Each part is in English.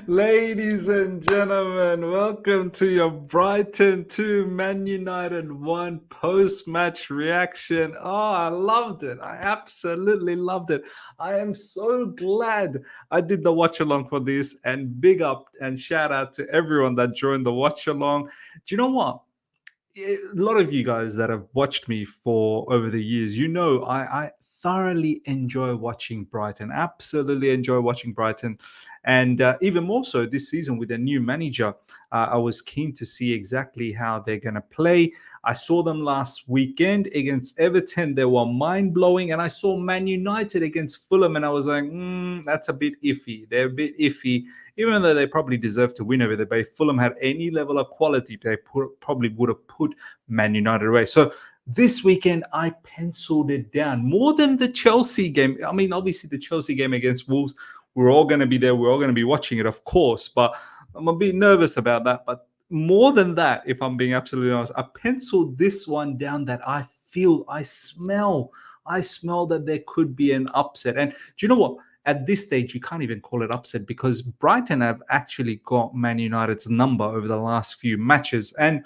Ladies and gentlemen, welcome to your Brighton 2 Man United 1 post-match reaction. Oh, I loved it. I absolutely loved it. I am so glad I did the watch along for this, and big up and shout out to everyone that joined the watch along. Do you know what? A lot of you guys that have watched me for over the years, I thoroughly enjoy watching Brighton. Absolutely enjoy watching Brighton, and even more so this season with a new manager. I was keen to see exactly how they're going to play. I saw them last weekend against Everton. They were mind blowing, and I saw Man United against Fulham, and I was like, that's a bit iffy. They're a bit iffy even though they probably deserve to win over there. But if Fulham had any level of quality, they probably would have put Man United away. So this weekend, I penciled it down more than the Chelsea game. I mean, obviously, the Chelsea game against Wolves, we're all going to be there. We're all going to be watching it, of course. But I'm a bit nervous about that. But more than that, if I'm being absolutely honest, I penciled this one down that I smell that there could be an upset. And do you know what? At this stage, you can't even call it upset because Brighton have actually got Man United's number over the last few matches. And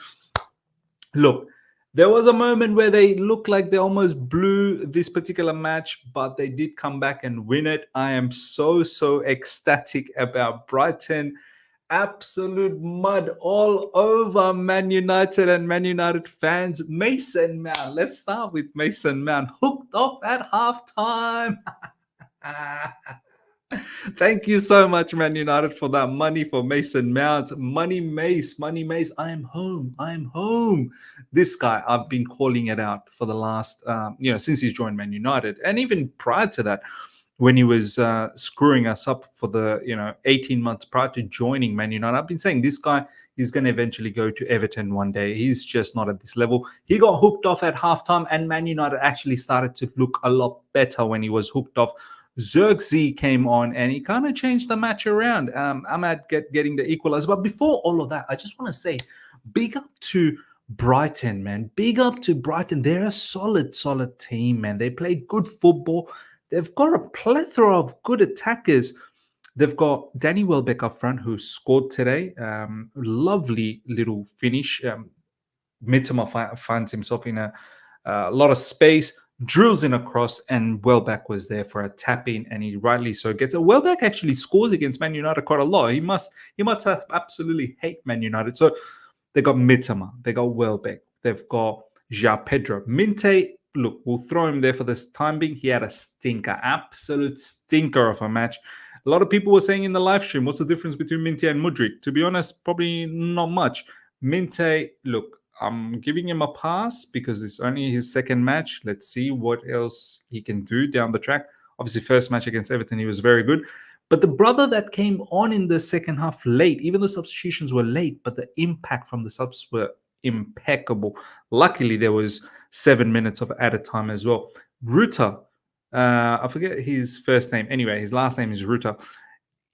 look, there was a moment where they looked like they almost blew this particular match, but they did come back and win it. I am so ecstatic about Brighton. Absolute mud all over Man United and Man United fans. Mason Mount, let's start with Mason Mount, hooked off at halftime. Thank you so much, Man United, for that money for Mason Mount. Money Mace. I am home. I am home. This guy, I've been calling it out for the last, since he's joined Man United, and even prior to that, when he was screwing us up for the 18 months prior to joining Man United. I've been saying this guy is going to eventually go to Everton one day. He's just not at this level. He got hooked off at halftime, and Man United actually started to look a lot better when he was hooked off. Xerxes came on and he kind of changed the match around. Ahmad getting the equalizer. But before all of that, I just want to say big up to Brighton, man. Big up to Brighton. They're a solid team, man. They play good football. They've got a plethora of good attackers. They've got Danny Welbeck up front, who scored today. Lovely little finish. Mitoma finds himself in a lot of space, drills in across, and Welbeck was there for a tap in, and he rightly so gets it. Welbeck actually scores against Man United quite a lot. He must have absolutely hate Man United. So they got Mitoma, they got Welbeck, they've got Joao Pedro. Minte, look, we'll throw him there for this time being. He had a stinker, absolute stinker of a match. A lot of people were saying in the live stream, what's the difference between Minte and Mudryk? To be honest, probably not much. Minte, look, I'm giving him a pass because it's only his second match. Let's see what else he can do down the track. Obviously, first match against Everton, he was very good. But the brother that came on in the second half late, even the substitutions were late, but the impact from the subs were impeccable. Luckily, there was 7 minutes of added time as well. Ruta, I forget his first name. Anyway, his last name is Ruta.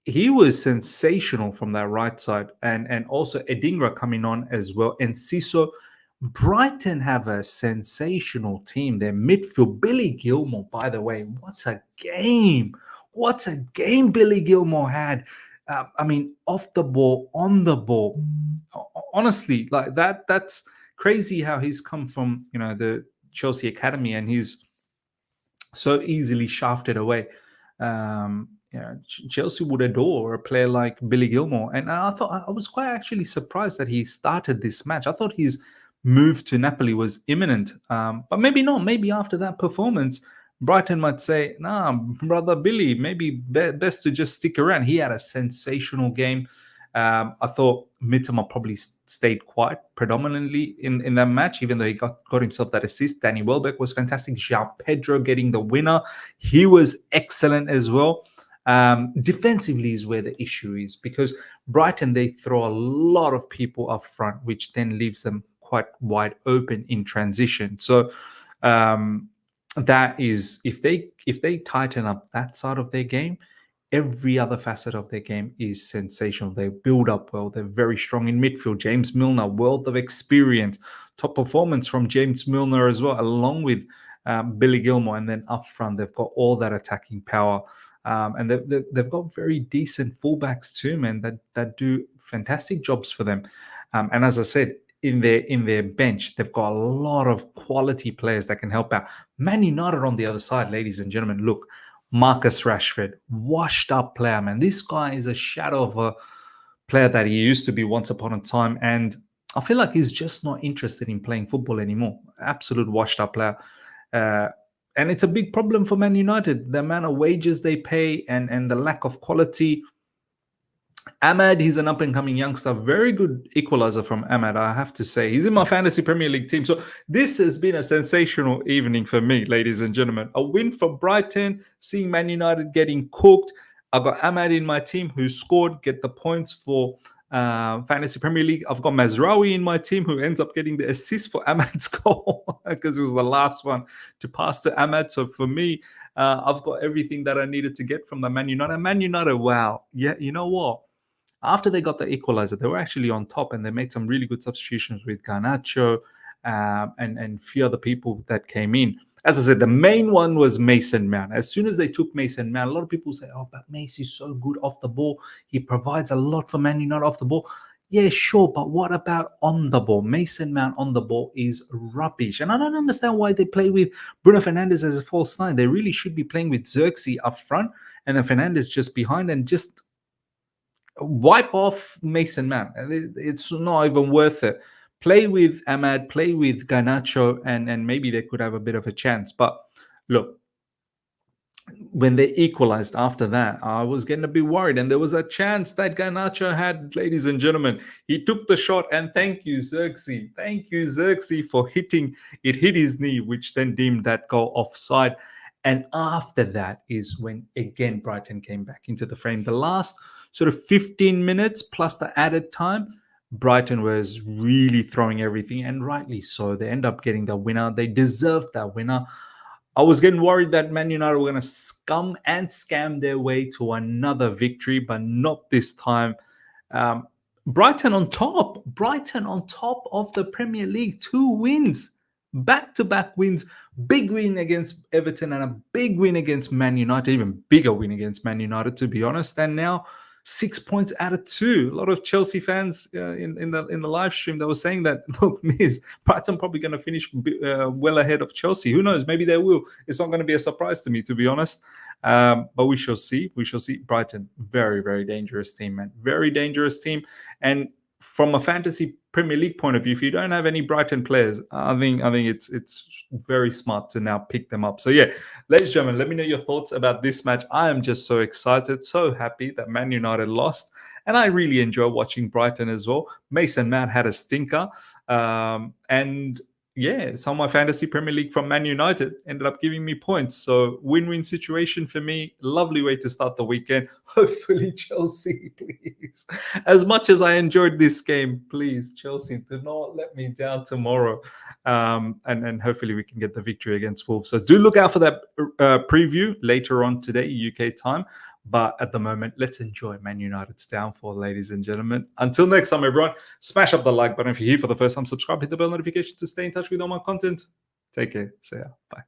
He was sensational from that right side, and also Edingra coming on as well, and Siso. Brighton have a sensational team. Their midfield, Billy Gilmore, by the way, what a game! What a game Billy Gilmore had. I mean, off the ball, on the ball. Honestly, like that's crazy how he's come from the Chelsea academy and he's so easily shafted away. Chelsea would adore a player like Billy Gilmore. And I thought I was quite actually surprised that he started this match. I thought his move to Napoli was imminent. But maybe not. Maybe after that performance, Brighton might say, nah, brother Billy, maybe best to just stick around. He had a sensational game. I thought Mitoma probably stayed quiet predominantly in that match, even though he got himself that assist. Danny Welbeck was fantastic. Joao Pedro getting the winner. He was excellent as well. Defensively is where the issue is because Brighton, they throw a lot of people up front, which then leaves them quite wide open in transition. So that is, if they tighten up that side of their game, every other facet of their game is sensational. They build up well. They're very strong in midfield. James Milner, wealth of experience. Top performance from James Milner as well, along with Billy Gilmore, and then up front they've got all that attacking power, and they've got very decent fullbacks too, man. That do fantastic jobs for them. And as I said, in their bench, they've got a lot of quality players that can help out. Man United on the other side, ladies and gentlemen, look, Marcus Rashford, washed up player, man. This guy is a shadow of a player that he used to be once upon a time, and I feel like he's just not interested in playing football anymore. Absolute washed up player. Uh, and it's a big problem for Man United. The amount of wages they pay and the lack of quality. Ahmad, he's an up-and-coming youngster. Very good equalizer from Ahmad, I have to say. He's in my Fantasy Premier League team. So this has been a sensational evening for me, ladies and gentlemen. A win for Brighton, seeing Man United getting cooked. I've got Ahmad in my team who scored, get the points for Fantasy Premier League. I've got Mazraoui in my team who ends up getting the assist for Ahmad's goal because it was the last one to pass to Ahmad. So for me, I've got everything that I needed to get from the Man United. Man United, wow. Yeah, you know what? After they got the equalizer, they were actually on top, and they made some really good substitutions with Garnacho and few other people that came in. As I said, the main one was Mason Mount. As soon as they took Mason Mount, a lot of people say, "Oh, but Mace is so good off the ball. He provides a lot for Man United off the ball." Yeah, sure, but what about on the ball? Mason Mount on the ball is rubbish, and I don't understand why they play with Bruno Fernandes as a false nine. They really should be playing with Xerxes up front and then Fernandes just behind, and just wipe off Mason Mount. It's not even worth it. Play with Ahmad, play with Garnacho, and maybe they could have a bit of a chance. But look, when they equalized after that, I was getting a bit worried. And there was a chance that Garnacho had, ladies and gentlemen. He took the shot, and thank you, Xerxes. Thank you, Xerxes, for hitting it, hit his knee, which then deemed that goal offside. And after that is when, again, Brighton came back into the frame. The last sort of 15 minutes plus the added time, Brighton was really throwing everything, and rightly so. They end up getting the winner. They deserved that winner. I was getting worried that Man United were going to scum and scam their way to another victory, but not this time. Brighton on top. Brighton on top of the Premier League. 2 wins. Back-to-back wins. Big win against Everton and a big win against Man United. Even bigger win against Man United, to be honest. And now 6 points out of 2. A lot of Chelsea fans in the live stream that were saying that, look, MIZ, Brighton probably going to finish well ahead of Chelsea. Who knows? Maybe they will. It's not going to be a surprise to me, to be honest. But we shall see. We shall see. Brighton, very, very dangerous team, man. Very dangerous team. And from a fantasy Premier League point of view, if you don't have any Brighton players, I think it's very smart to now pick them up. So yeah, ladies and gentlemen, let me know your thoughts about this match. I am just so excited, so happy that Man United lost, and I really enjoy watching Brighton as well. Mason Mount had a stinker, and yeah, some of my fantasy Premier League from Man United ended up giving me points. So win-win situation for me. Lovely way to start the weekend. Hopefully Chelsea, please. As much as I enjoyed this game, please, Chelsea, do not let me down tomorrow. And hopefully we can get the victory against Wolves. So do look out for that preview later on today, UK time. But at the moment, let's enjoy Man United's downfall, ladies and gentlemen. Until next time, everyone, smash up the like button if you're here for the first time. Subscribe, hit the bell notification to stay in touch with all my content. Take care. See ya. Bye.